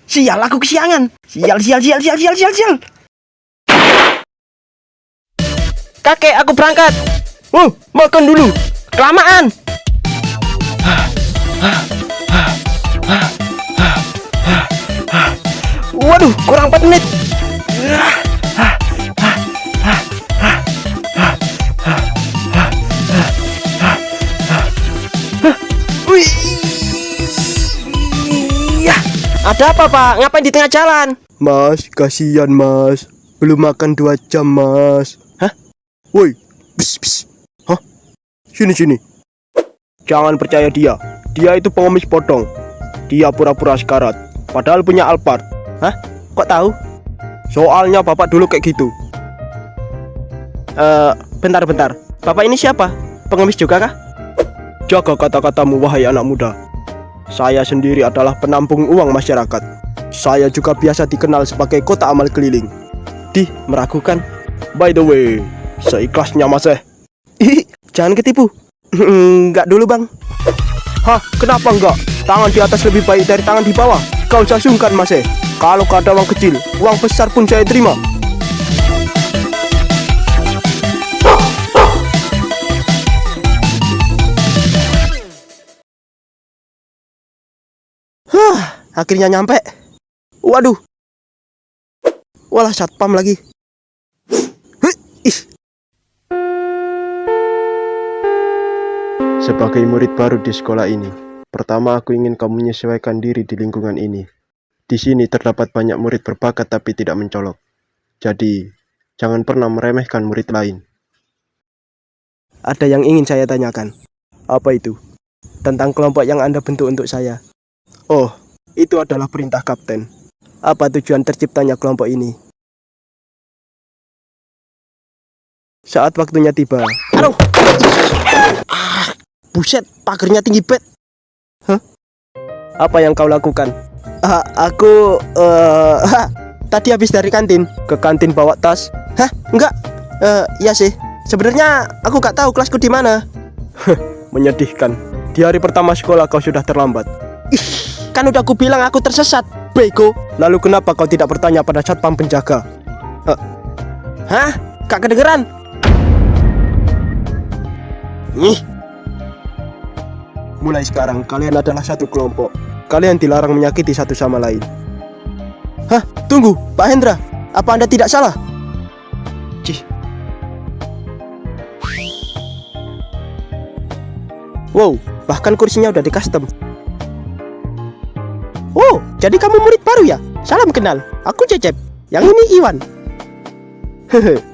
Sial, aku kesiangan. Sial. Kakek, aku berangkat. Makan dulu. Kelamaan. Waduh, kurang 4 menit. Ada apa, Pak? Ngapain di tengah jalan? Mas, kasihan mas. Belum makan 2 jam mas. Hah? Woi, pss. Hah? Sini. Jangan percaya dia. Dia itu pengemis potong. Dia pura-pura sekarat, padahal punya Alphard. Hah? Kok tahu? Soalnya bapak dulu kayak gitu. Bentar. Bapak ini siapa? Pengemis juga kah? Jaga kata-katamu wahai anak muda. Saya sendiri adalah penampung uang masyarakat. Saya juga biasa dikenal sebagai kotak amal keliling. Meragukan. By the way, seikhlasnya mas Jangan ketipu. Enggak dulu, Bang. Hah, kenapa enggak? Tangan di atas lebih baik dari tangan di bawah. Kau usah sungkan mas Kalau ada uang kecil, uang besar pun saya terima. Akhirnya nyampe. Waduh. Walah, satpam lagi. Sebagai murid baru di sekolah ini, pertama aku ingin kamu menyesuaikan diri di lingkungan ini. Di sini terdapat banyak murid berbakat tapi tidak mencolok. Jadi, jangan pernah meremehkan murid lain. Ada yang ingin saya tanyakan. Apa itu? Tentang kelompok yang Anda bentuk untuk saya. Oh, itu adalah perintah kapten. Apa tujuan terciptanya kelompok ini? Saat waktunya tiba. Aduh. Buset, pagernya tinggi bet. Hah? Apa yang kau lakukan? Aku tadi habis dari kantin. Ke kantin bawa tas? Hah? Enggak. Iya sih. Sebenarnya aku gak tahu kelasku di mana. Menyedihkan. Di hari pertama sekolah kau sudah terlambat. Kan udah aku bilang aku tersesat, bego. Lalu kenapa kau tidak bertanya pada satpam penjaga? Hah? Gak kedengeran? Mulai sekarang kalian adalah satu kelompok. Kalian dilarang menyakiti satu sama lain. Hah? Tunggu, Pak Hendra. Apa Anda tidak salah? Wow, bahkan kursinya udah di custom. Oh, jadi kamu murid baru ya? Salam kenal, aku Cecep. Yang ini Iwan.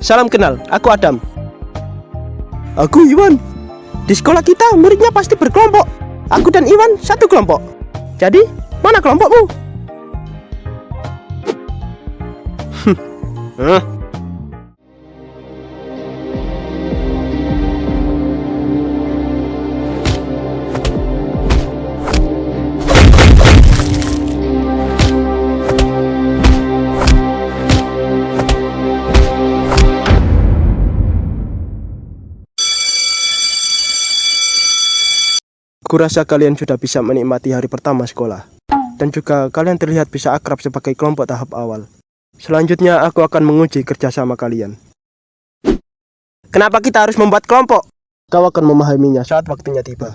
Salam kenal, aku Adam. Aku Iwan. Di sekolah kita muridnya pasti berkelompok. Aku dan Iwan satu kelompok. Jadi, mana kelompokmu? Kurasa kalian sudah bisa menikmati hari pertama sekolah. Dan juga kalian terlihat bisa akrab sebagai kelompok tahap awal. Selanjutnya aku akan menguji kerjasama kalian. Kenapa kita harus membuat kelompok? Kau akan memahaminya saat waktunya tiba.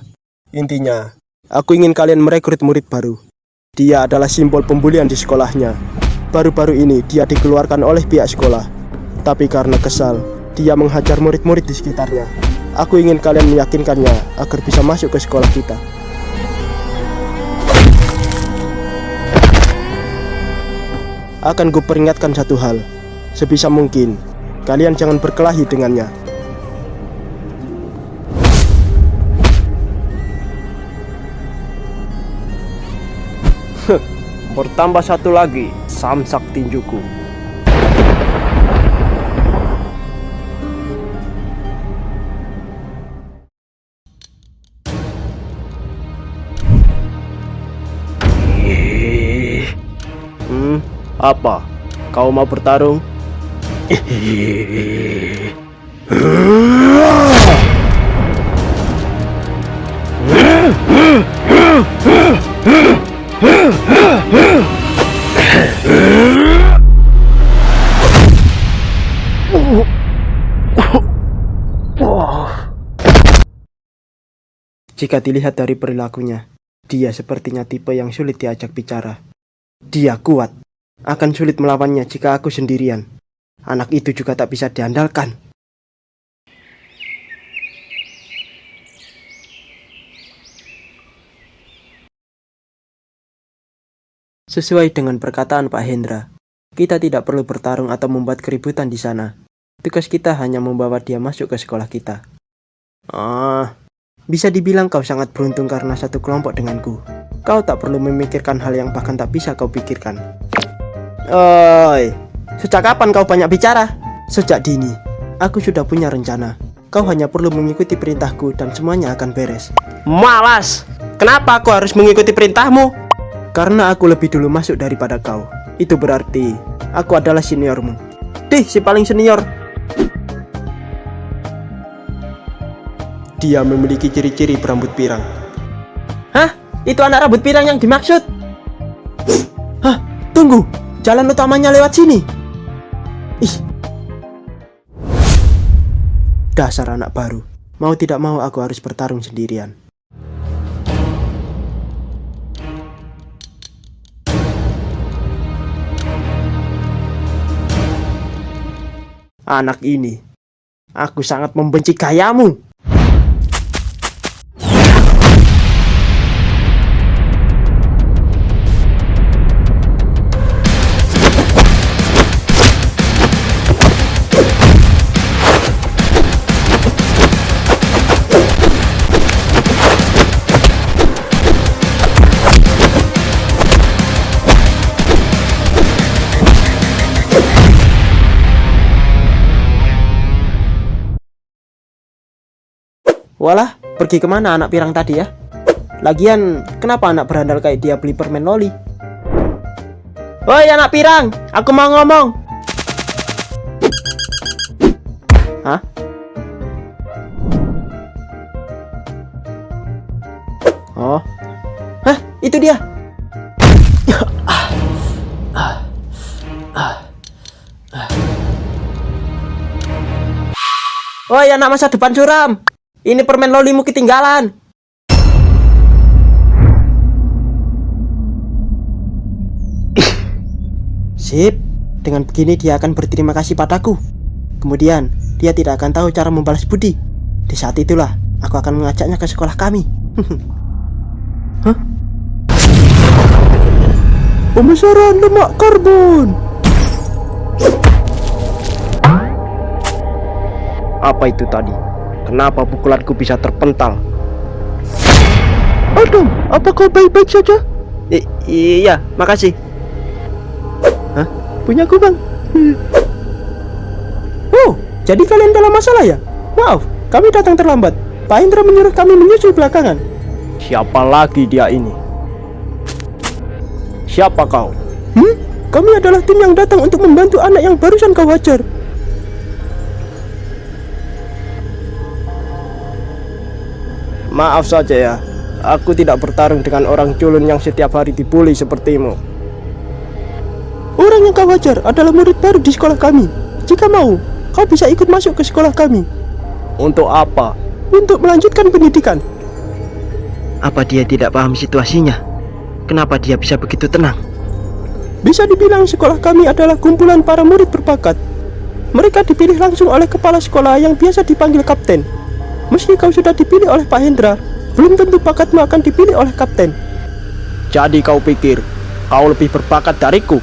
Intinya, aku ingin kalian merekrut murid baru. Dia adalah simbol pembulian di sekolahnya. Baru-baru ini dia dikeluarkan oleh pihak sekolah. Tapi karena kesal, dia menghajar murid-murid di sekitarnya. Aku ingin kalian meyakinkannya agar bisa masuk ke sekolah kita. Akan kuperingatkan satu hal. Sebisa mungkin, kalian jangan berkelahi dengannya. Bertambah satu lagi, samsak tinjuku. Apa? Kau mau bertarung? Jika dilihat dari perilakunya, dia sepertinya tipe yang sulit diajak bicara. Dia kuat, akan sulit melawannya jika aku sendirian. Anak itu juga tak bisa diandalkan. Sesuai dengan perkataan Pak Hendra, kita tidak perlu bertarung atau membuat keributan di sana. Tugas kita hanya membawa dia masuk ke sekolah kita. Bisa dibilang kau sangat beruntung karena satu kelompok denganku. Kau tak perlu memikirkan hal yang bahkan tak bisa kau pikirkan. Oi, sejak kapan kau banyak bicara? Sejak dini, aku sudah punya rencana. Kau hanya perlu mengikuti perintahku dan semuanya akan beres. Malas! Kenapa aku harus mengikuti perintahmu? Karena aku lebih dulu masuk daripada kau. Itu berarti aku adalah seniormu. Si paling senior. Dia memiliki ciri-ciri berambut pirang. Hah? Itu anak rambut pirang yang dimaksud? Hah? Tunggu, jalan utamanya lewat sini. Ih. Dasar anak baru. Mau tidak mau aku harus bertarung sendirian. Anak ini, aku sangat membenci gayamu. Walah, pergi kemana anak pirang tadi ya? Lagian, kenapa anak berandal kayak dia beli permen loli? Woi anak pirang, aku mau ngomong. Hah? Oh. Hah, itu dia. Woi anak masa depan suram. Ini permen lolimu ketinggalan. Sip, dengan begini dia akan berterima kasih padaku. Kemudian, dia tidak akan tahu cara membalas budi. Di saat itulah, aku akan mengajaknya ke sekolah kami. Hah? Pembesaran lemak karbon. Apa itu tadi? Kenapa pukulanku bisa terpental? Adam, apa kau baik-baik saja? Iya, makasih. Hah? Punyaku bang. Oh, jadi kalian dalam masalah ya? Maaf, kami datang terlambat. Pak Indra menyuruh kami menyusul belakangan. Siapa lagi dia ini? Siapa kau? Kami adalah tim yang datang untuk membantu anak yang barusan kau hajar. Maaf saja ya, aku tidak bertarung dengan orang culun yang setiap hari dibully sepertimu. Orang yang kau hajar adalah murid baru di sekolah kami. Jika mau, kau bisa ikut masuk ke sekolah kami. Untuk apa? Untuk melanjutkan pendidikan. Apa dia tidak paham situasinya? Kenapa dia bisa begitu tenang? Bisa dibilang sekolah kami adalah kumpulan para murid berbakat. Mereka dipilih langsung oleh kepala sekolah yang biasa dipanggil kapten. Meski kau sudah dipilih oleh Pak Hendra, belum tentu bakatmu akan dipilih oleh kapten. Jadi kau pikir kau lebih berbakat dariku?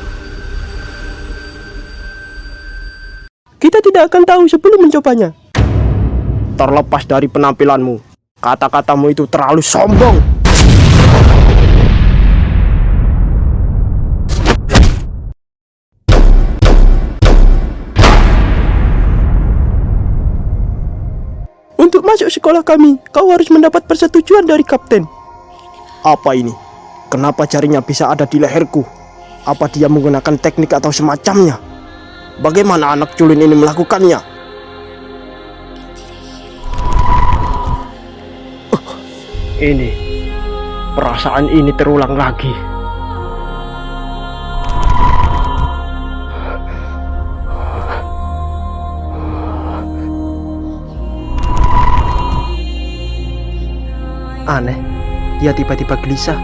Kita tidak akan tahu sebelum mencobanya. Terlepas dari penampilanmu, kata-katamu itu terlalu sombong. Untuk masuk sekolah kami, kau harus mendapat persetujuan dari kapten. Apa ini? Kenapa jarinya bisa ada di leherku? Apa dia menggunakan teknik atau semacamnya? Bagaimana anak culun ini melakukannya? Ini, perasaan ini terulang lagi. Aneh, dia tiba-tiba gelisah.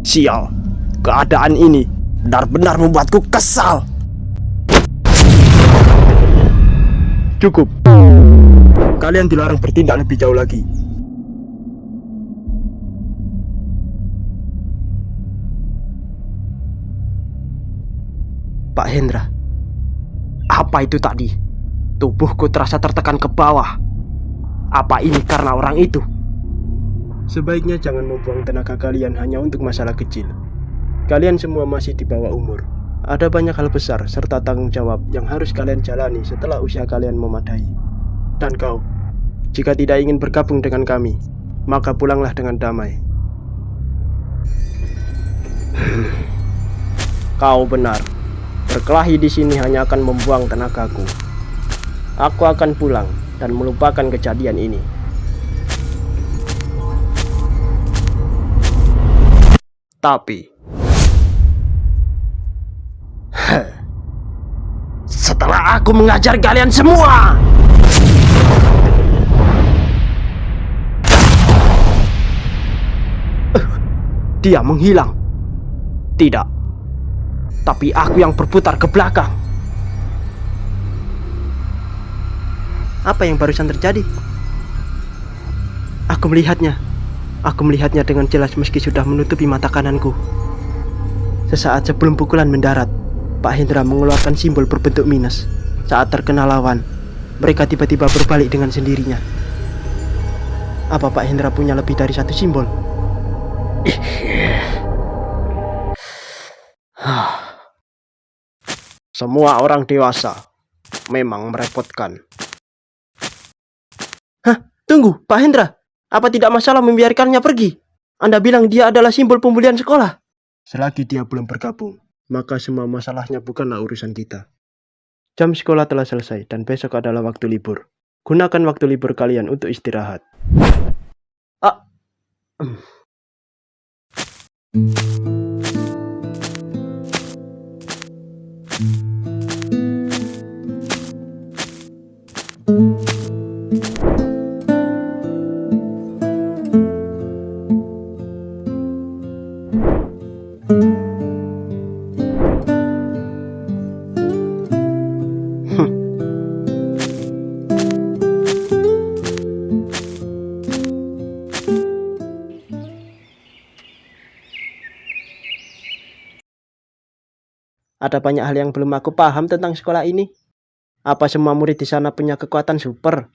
Sial, keadaan ini benar-benar membuatku kesal. Cukup. Kalian dilarang bertindak lebih jauh lagi. Pak Hendra, apa itu tadi? Tubuhku terasa tertekan ke bawah. Apa ini karena orang itu? Sebaiknya jangan membuang tenaga kalian hanya untuk masalah kecil. Kalian semua masih di bawah umur. Ada banyak hal besar serta tanggung jawab yang harus kalian jalani setelah usia kalian memadai. Dan kau, jika tidak ingin bergabung dengan kami, maka pulanglah dengan damai. Kau benar. Berkelahi di sini hanya akan membuang tenagaku. Aku akan pulang dan melupakan kejadian ini. Tapi setelah aku mengajar kalian semua, dia menghilang. Tidak, tapi aku yang berputar ke belakang. Apa yang barusan terjadi? Aku melihatnya. Aku melihatnya dengan jelas meski sudah menutupi mata kananku. Sesaat sebelum pukulan mendarat, Pak Hendra mengeluarkan simbol berbentuk minus. Saat terkena lawan, mereka tiba-tiba berbalik dengan sendirinya. Apa Pak Hendra punya lebih dari satu simbol? Semua orang dewasa memang merepotkan. Hah? Tunggu, Pak Hendra. Apa tidak masalah membiarkannya pergi? Anda bilang dia adalah simbol pembulian sekolah. Selagi dia belum bergabung, maka semua masalahnya bukanlah urusan kita. Jam sekolah telah selesai dan besok adalah waktu libur. Gunakan waktu libur kalian untuk istirahat. Ada banyak hal yang belum aku paham tentang sekolah ini. Apa semua murid di sana punya kekuatan super?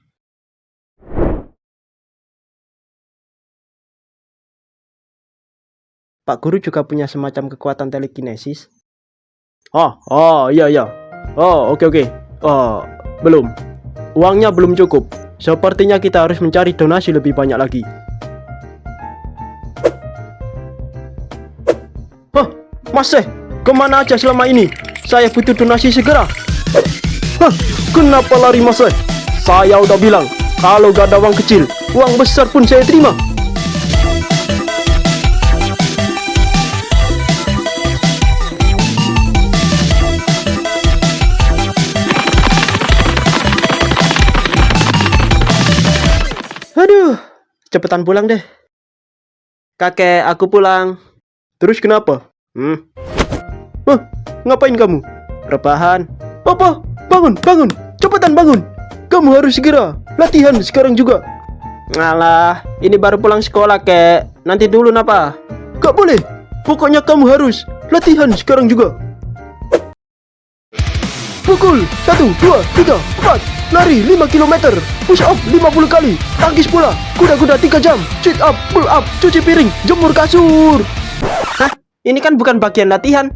Pak Guru juga punya semacam kekuatan telekinesis. Iya. Oke. Belum. Uangnya belum cukup. Sepertinya kita harus mencari donasi lebih banyak lagi. Masih? Kemana aja selama ini? Saya butuh donasi segera. Kenapa lari Masih? Saya udah bilang, kalau gak ada uang kecil, uang besar pun saya terima. Aduh, cepetan pulang deh. Kakek, aku pulang. Terus kenapa? Ngapain kamu? Rebahan. Apa? Bangun! Cepetan bangun! Kamu harus segera latihan sekarang juga. Alah, ini baru pulang sekolah, kek. Nanti dulu napa? Gak boleh. Pokoknya kamu harus latihan sekarang juga. Pukul 1, 2, 3, 4. Lari 5 km. Push up 50 kali. Tangkis bola. Kuda-kuda 3 jam. Sit up, pull up, cuci piring, jemur kasur. Hah? Ini kan bukan bagian latihan.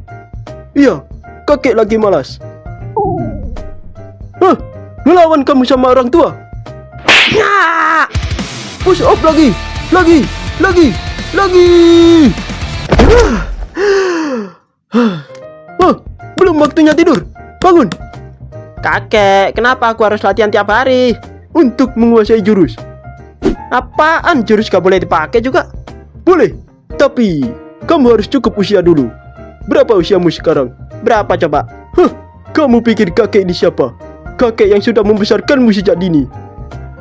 Iya, kakek lagi malas. Ngelawan kamu sama orang tua. Ya! Push up lagi. Belum waktunya tidur. Bangun. Kakek, kenapa aku harus latihan tiap hari? Untuk menguasai jurus. Apaan jurus gak boleh dipakai juga? Boleh. Tapi, kamu harus cukup usia dulu. Berapa usiamu sekarang? Berapa coba? Hah, kamu pikir kakek ini siapa? Kakek yang sudah membesarkanmu sejak dini.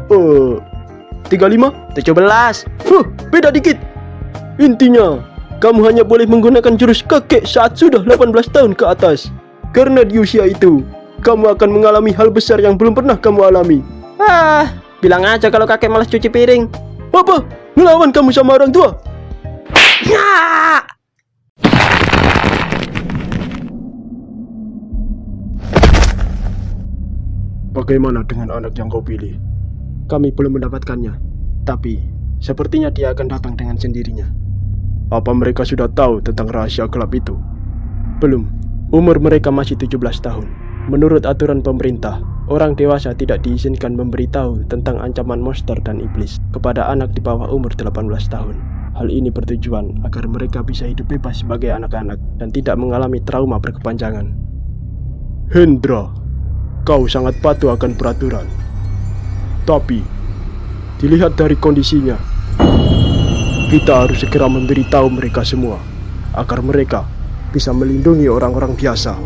35? 17. Beda dikit. Intinya, kamu hanya boleh menggunakan jurus kakek saat sudah 18 tahun ke atas. Karena di usia itu, kamu akan mengalami hal besar yang belum pernah kamu alami. Bilang aja kalau kakek malas cuci piring. Apa? Melawan kamu sama orang tua? Ya! Bagaimana dengan anak yang kau pilih? Kami belum mendapatkannya. Tapi, sepertinya dia akan datang dengan sendirinya. Apa mereka sudah tahu tentang rahasia gelap itu? Belum. Umur mereka masih 17 tahun. Menurut aturan pemerintah, orang dewasa tidak diizinkan memberitahu tentang ancaman monster dan iblis kepada anak di bawah umur 18 tahun. Hal ini bertujuan agar mereka bisa hidup bebas sebagai anak-anak dan tidak mengalami trauma berkepanjangan. Hendra, kau sangat patuh akan peraturan. Tapi, dilihat dari kondisinya, kita harus segera memberitahu mereka semua agar mereka bisa melindungi orang-orang biasa.